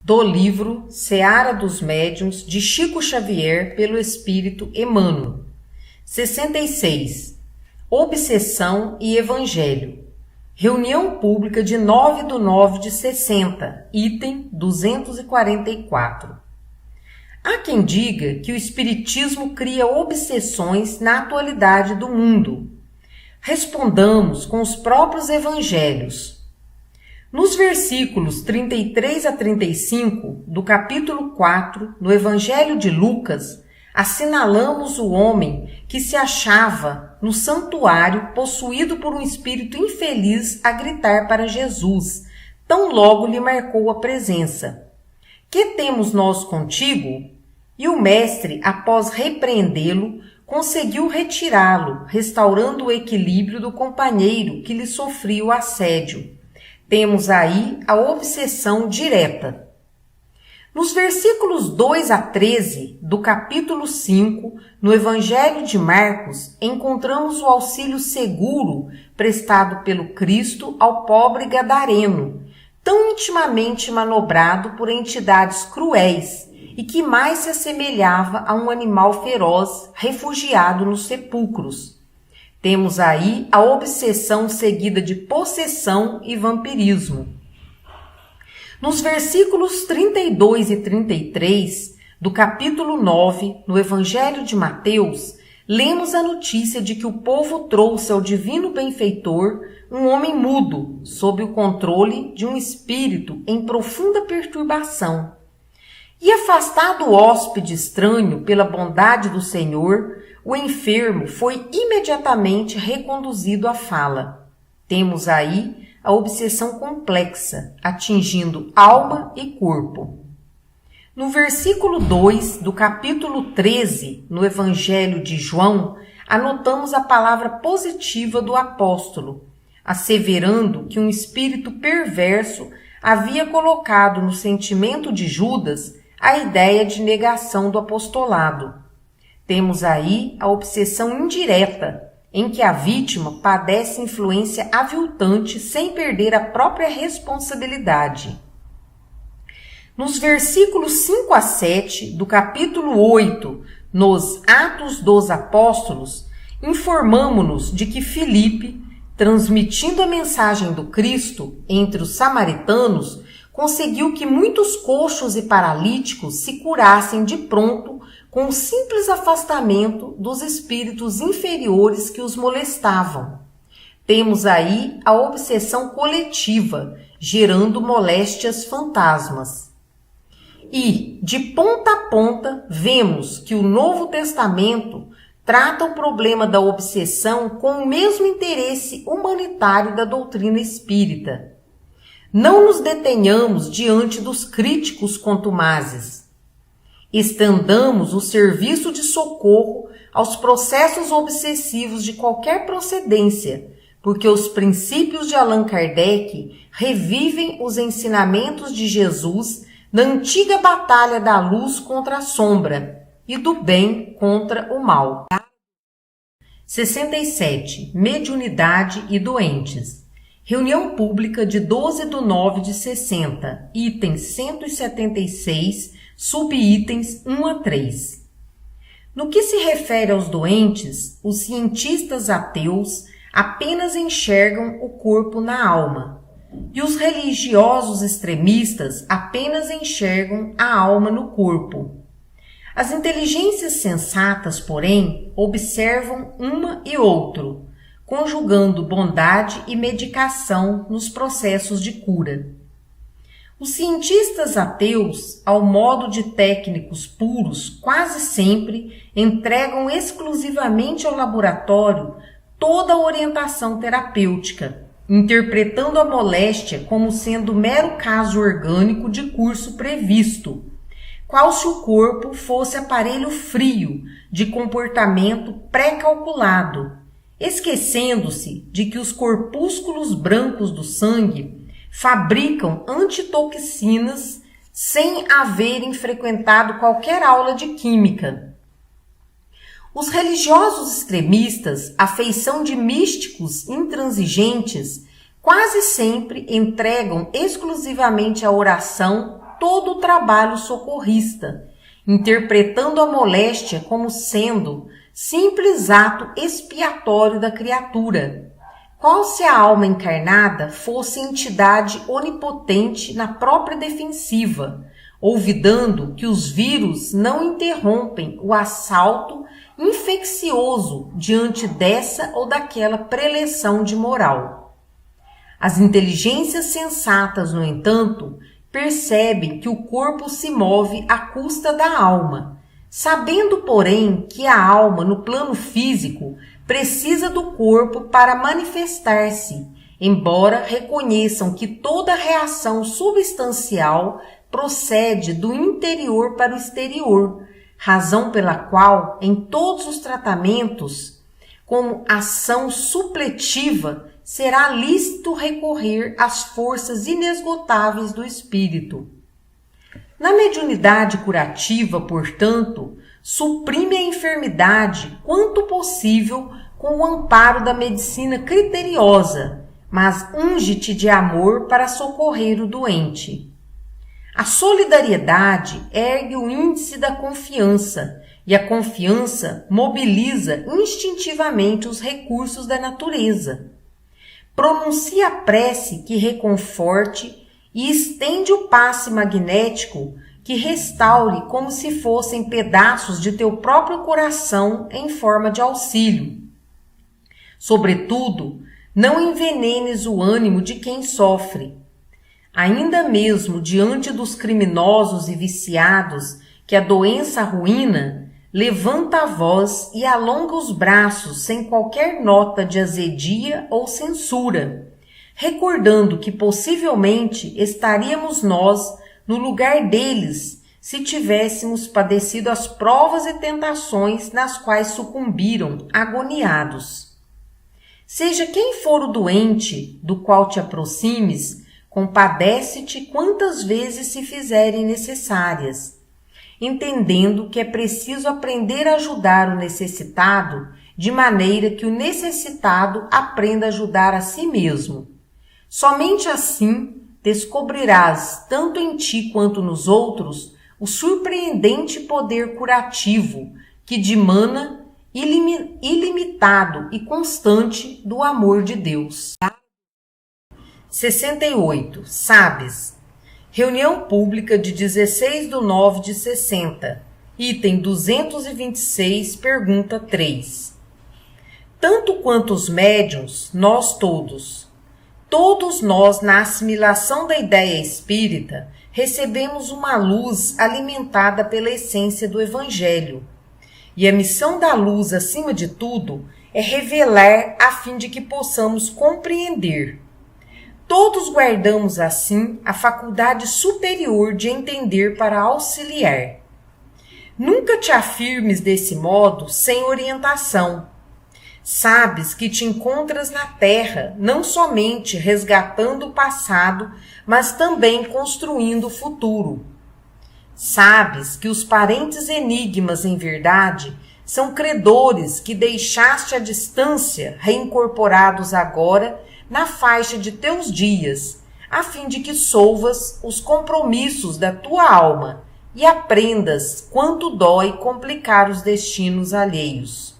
do livro Seara dos Médiuns, de Chico Xavier, pelo Espírito Emmanuel. 66. Obsessão e Evangelho. Reunião pública de 9/9/60, item 244. Há quem diga que o Espiritismo cria obsessões na atualidade do mundo. Respondamos com os próprios evangelhos. Nos versículos 33 a 35 do capítulo 4, no Evangelho de Lucas, assinalamos o homem que se achava no santuário possuído por um espírito infeliz a gritar para Jesus, tão logo lhe marcou a presença: "Que temos nós contigo?" E o mestre, após repreendê-lo, conseguiu retirá-lo, restaurando o equilíbrio do companheiro que lhe sofria o assédio. Temos aí a obsessão direta. Nos versículos 2 a 13 do capítulo 5, no Evangelho de Marcos, encontramos o auxílio seguro prestado pelo Cristo ao pobre gadareno, tão intimamente manobrado por entidades cruéis e que mais se assemelhava a um animal feroz refugiado nos sepulcros. Temos aí a obsessão seguida de possessão e vampirismo. Nos versículos 32 e 33 do capítulo 9, no Evangelho de Mateus, lemos a notícia de que o povo trouxe ao divino benfeitor um homem mudo, sob o controle de um espírito em profunda perturbação. E afastado o hóspede estranho pela bondade do Senhor, o enfermo foi imediatamente reconduzido à fala. Temos aí a obsessão complexa, atingindo alma e corpo. No versículo 2 do capítulo 13, no Evangelho de João, anotamos a palavra positiva do apóstolo, asseverando que um espírito perverso havia colocado no sentimento de Judas a ideia de negação do apostolado. Temos aí a obsessão indireta, em que a vítima padece influência aviltante sem perder a própria responsabilidade. Nos versículos 5 a 7 do capítulo 8, nos Atos dos Apóstolos, informamo-nos de que Filipe, transmitindo a mensagem do Cristo entre os samaritanos, conseguiu que muitos coxos e paralíticos se curassem de pronto com o simples afastamento dos espíritos inferiores que os molestavam. Temos aí a obsessão coletiva, gerando moléstias fantasmas. E, de ponta a ponta, vemos que o Novo Testamento trata o problema da obsessão com o mesmo interesse humanitário da doutrina espírita. Não nos detenhamos diante dos críticos contumazes. Estendamos o serviço de socorro aos processos obsessivos de qualquer procedência, porque os princípios de Allan Kardec revivem os ensinamentos de Jesus na antiga batalha da luz contra a sombra e do bem contra o mal. 67. Mediunidade e doentes. Reunião pública de 12/9/60, item 176, subitens 1 a 3. No que se refere aos doentes, os cientistas ateus apenas enxergam o corpo na alma, e os religiosos extremistas apenas enxergam a alma no corpo. As inteligências sensatas, porém, observam uma e outro, conjugando bondade e medicação nos processos de cura. Os cientistas ateus, ao modo de técnicos puros, quase sempre entregam exclusivamente ao laboratório toda a orientação terapêutica, interpretando a moléstia como sendo mero caso orgânico de curso previsto, qual se o corpo fosse aparelho frio de comportamento pré-calculado, esquecendo-se de que os corpúsculos brancos do sangue fabricam antitoxinas sem haverem frequentado qualquer aula de química. Os religiosos extremistas, à feição de místicos intransigentes, quase sempre entregam exclusivamente à oração todo o trabalho socorrista, interpretando a moléstia como sendo simples ato expiatório da criatura, qual se a alma encarnada fosse entidade onipotente na própria defensiva, olvidando que os vírus não interrompem o assalto infeccioso diante dessa ou daquela preleção de moral. As inteligências sensatas, no entanto, percebem que o corpo se move à custa da alma, sabendo, porém, que a alma, no plano físico, precisa do corpo para manifestar-se, embora reconheçam que toda reação substancial procede do interior para o exterior, razão pela qual, em todos os tratamentos, como ação supletiva, será lícito recorrer às forças inesgotáveis do espírito. Na mediunidade curativa, portanto, suprime a enfermidade quanto possível com o amparo da medicina criteriosa, mas unge-te de amor para socorrer o doente. A solidariedade ergue o índice da confiança, e a confiança mobiliza instintivamente os recursos da natureza. Pronuncia a prece que reconforte e estende o passe magnético que restaure como se fossem pedaços de teu próprio coração em forma de auxílio. Sobretudo, não envenenes o ânimo de quem sofre. Ainda mesmo diante dos criminosos e viciados que a doença arruína, levanta a voz e alonga os braços sem qualquer nota de azedia ou censura, recordando que possivelmente estaríamos nós no lugar deles se tivéssemos padecido as provas e tentações nas quais sucumbiram agoniados. Seja quem for o doente do qual te aproximes, compadece-te quantas vezes se fizerem necessárias, entendendo que é preciso aprender a ajudar o necessitado de maneira que o necessitado aprenda a ajudar a si mesmo. Somente assim descobrirás, tanto em ti quanto nos outros, o surpreendente poder curativo que dimana ilimitado e constante do amor de Deus. 68. Sabes. Reunião pública de 16/9/60. Item 226, pergunta 3. Tanto quanto os médiuns, nós todos nós, na assimilação da ideia espírita, recebemos uma luz alimentada pela essência do Evangelho. E a missão da luz, acima de tudo, é revelar a fim de que possamos compreender. Todos guardamos, assim, a faculdade superior de entender para auxiliar. Nunca te afirmes desse modo sem orientação. Sabes que te encontras na terra, não somente resgatando o passado, mas também construindo o futuro. Sabes que os parentes enigmas, em verdade, são credores que deixaste à distância, reincorporados agora na faixa de teus dias, a fim de que solvas os compromissos da tua alma e aprendas quanto dói complicar os destinos alheios.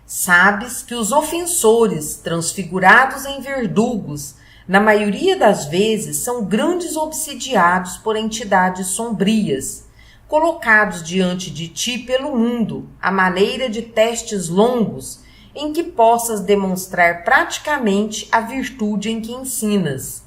Sabes que os ofensores, transfigurados em verdugos, na maioria das vezes são grandes obsidiados por entidades sombrias, colocados diante de ti pelo mundo, à maneira de testes longos, em que possas demonstrar praticamente a virtude em que ensinas.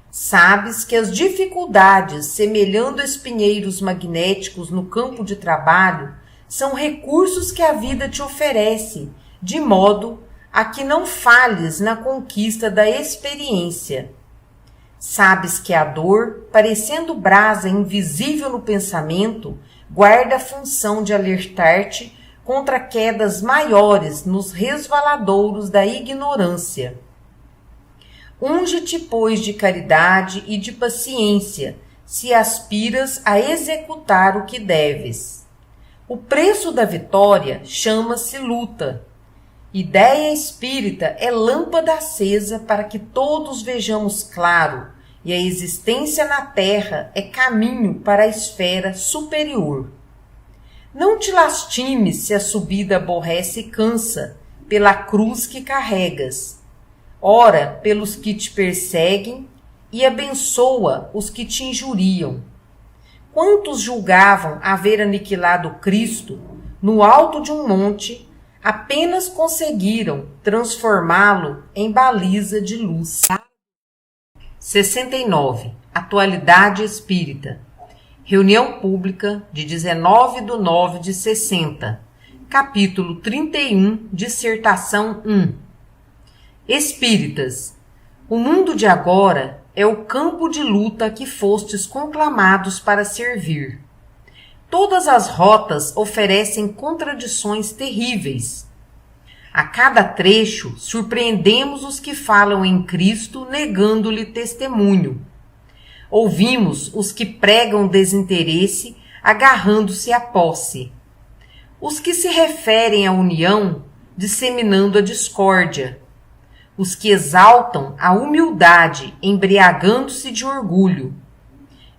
Sabes que as dificuldades, semelhando espinheiros magnéticos no campo de trabalho, são recursos que a vida te oferece, de modo a que não falhes na conquista da experiência. Sabes que a dor, parecendo brasa invisível no pensamento, guarda a função de alertar-te contra quedas maiores nos resvaladouros da ignorância. Unge-te, pois, de caridade e de paciência, se aspiras a executar o que deves. O preço da vitória chama-se luta. Ideia espírita é lâmpada acesa para que todos vejamos claro e a existência na terra é caminho para a esfera superior. Não te lastimes se a subida aborrece e cansa, pela cruz que carregas. Ora pelos que te perseguem e abençoa os que te injuriam. Quantos julgavam haver aniquilado Cristo no alto de um monte, apenas conseguiram transformá-lo em baliza de luz. 69. Atualidade Espírita. Reunião pública de 19/9/60. Capítulo 31, dissertação 1. Espíritas, o mundo de agora é o campo de luta que fostes conclamados para servir. Todas as rotas oferecem contradições terríveis. A cada trecho, surpreendemos os que falam em Cristo negando-lhe testemunho. Ouvimos os que pregam desinteresse, agarrando-se à posse. Os que se referem à união, disseminando a discórdia. Os que exaltam a humildade, embriagando-se de orgulho.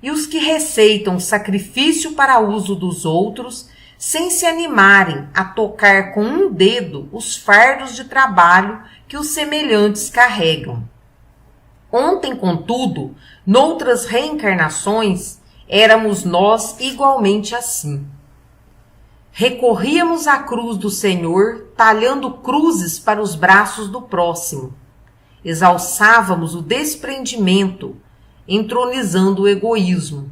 E os que receitam sacrifício para uso dos outros, sem se animarem a tocar com um dedo os fardos de trabalho que os semelhantes carregam. Ontem, contudo, noutras reencarnações, éramos nós igualmente assim. Recorríamos à cruz do Senhor, talhando cruzes para os braços do próximo. Exalçávamos o desprendimento, entronizando o egoísmo.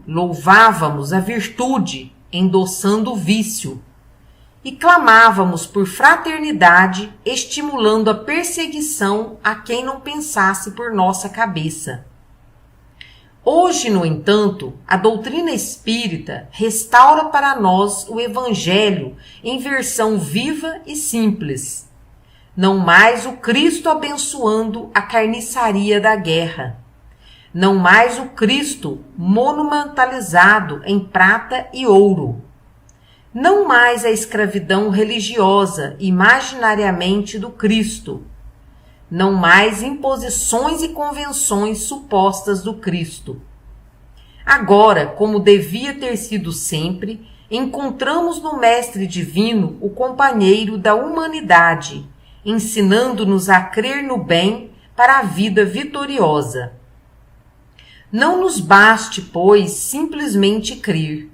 Louvávamos a virtude, endossando o vício. E clamávamos por fraternidade, estimulando a perseguição a quem não pensasse por nossa cabeça. Hoje, no entanto, a doutrina espírita restaura para nós o Evangelho em versão viva e simples. Não mais o Cristo abençoando a carniçaria da guerra. Não mais o Cristo monumentalizado em prata e ouro. Não mais a escravidão religiosa imaginariamente do Cristo. Não mais imposições e convenções supostas do Cristo. Agora, como devia ter sido sempre, encontramos no Mestre Divino o companheiro da humanidade, ensinando-nos a crer no bem para a vida vitoriosa. Não nos baste, pois, simplesmente crer.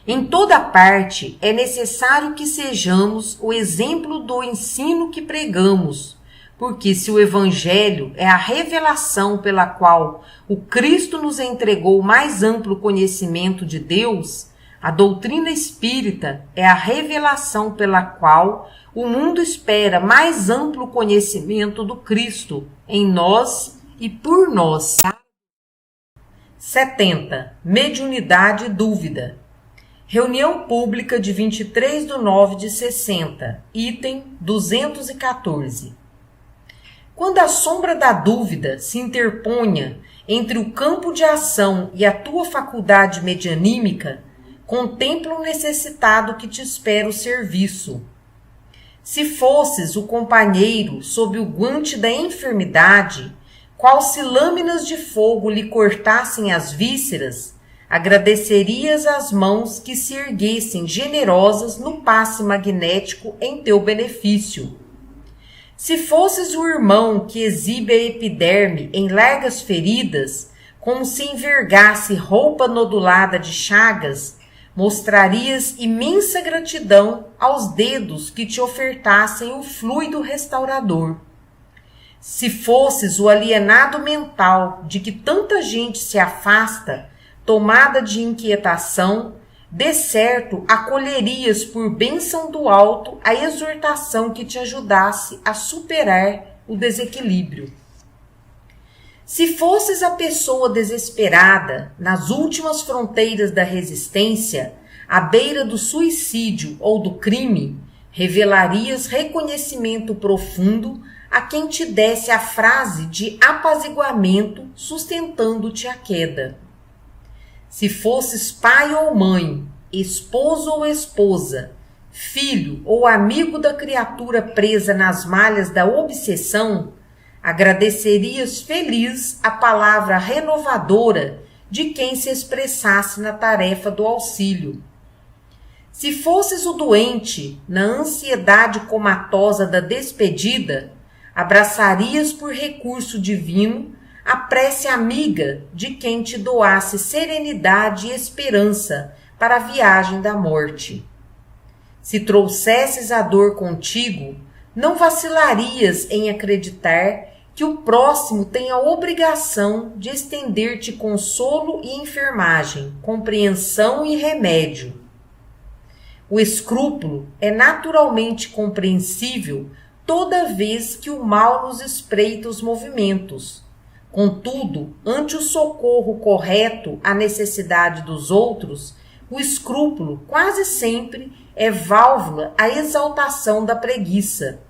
Em toda parte é necessário que sejamos o exemplo do ensino que pregamos, porque se o Evangelho é a revelação pela qual o Cristo nos entregou o mais amplo conhecimento de Deus, a doutrina espírita é a revelação pela qual o mundo espera mais amplo conhecimento do Cristo em nós e por nós. 70. Mediunidade e dúvida. Reunião pública de 23/9/60, item 214. Quando a sombra da dúvida se interponha entre o campo de ação e a tua faculdade medianímica, contempla o necessitado que te espera o serviço. Se fosses o companheiro sob o guante da enfermidade, qual se lâminas de fogo lhe cortassem as vísceras, agradecerias as mãos que se erguessem generosas no passe magnético em teu benefício. Se fosses o irmão que exibe a epiderme em largas feridas, como se envergasse roupa nodulada de chagas, mostrarias imensa gratidão aos dedos que te ofertassem o fluido restaurador. Se fosses o alienado mental de que tanta gente se afasta, tomada de inquietação, de certo acolherias por bênção do alto a exortação que te ajudasse a superar o desequilíbrio. Se fosses a pessoa desesperada nas últimas fronteiras da resistência, à beira do suicídio ou do crime, revelarias reconhecimento profundo a quem te desse a frase de apaziguamento sustentando-te a queda. Se fosses pai ou mãe, esposo ou esposa, filho ou amigo da criatura presa nas malhas da obsessão, Agradecerias feliz a palavra renovadora de quem se expressasse na tarefa do auxílio. Se fosses o doente na ansiedade comatosa da despedida, abraçarias por recurso divino a prece amiga de quem te doasse serenidade e esperança para a viagem da morte. Se trouxesses a dor contigo, não vacilarias em acreditar que o próximo tem a obrigação de estender-te consolo e enfermagem, compreensão e remédio. O escrúpulo é naturalmente compreensível toda vez que o mal nos espreita os movimentos. Contudo, ante o socorro correto à necessidade dos outros, o escrúpulo quase sempre é válvula à exaltação da preguiça.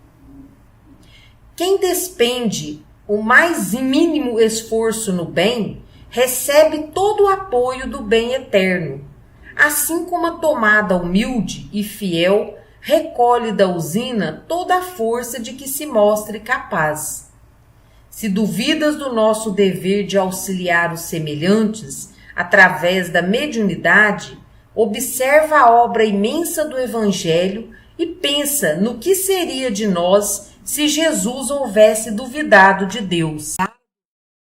Quem despende o mais mínimo esforço no bem, recebe todo o apoio do bem eterno, assim como a tomada humilde e fiel recolhe da usina toda a força de que se mostre capaz. Se duvidas do nosso dever de auxiliar os semelhantes através da mediunidade, observa a obra imensa do Evangelho e pensa no que seria de nós se Jesus houvesse duvidado de Deus.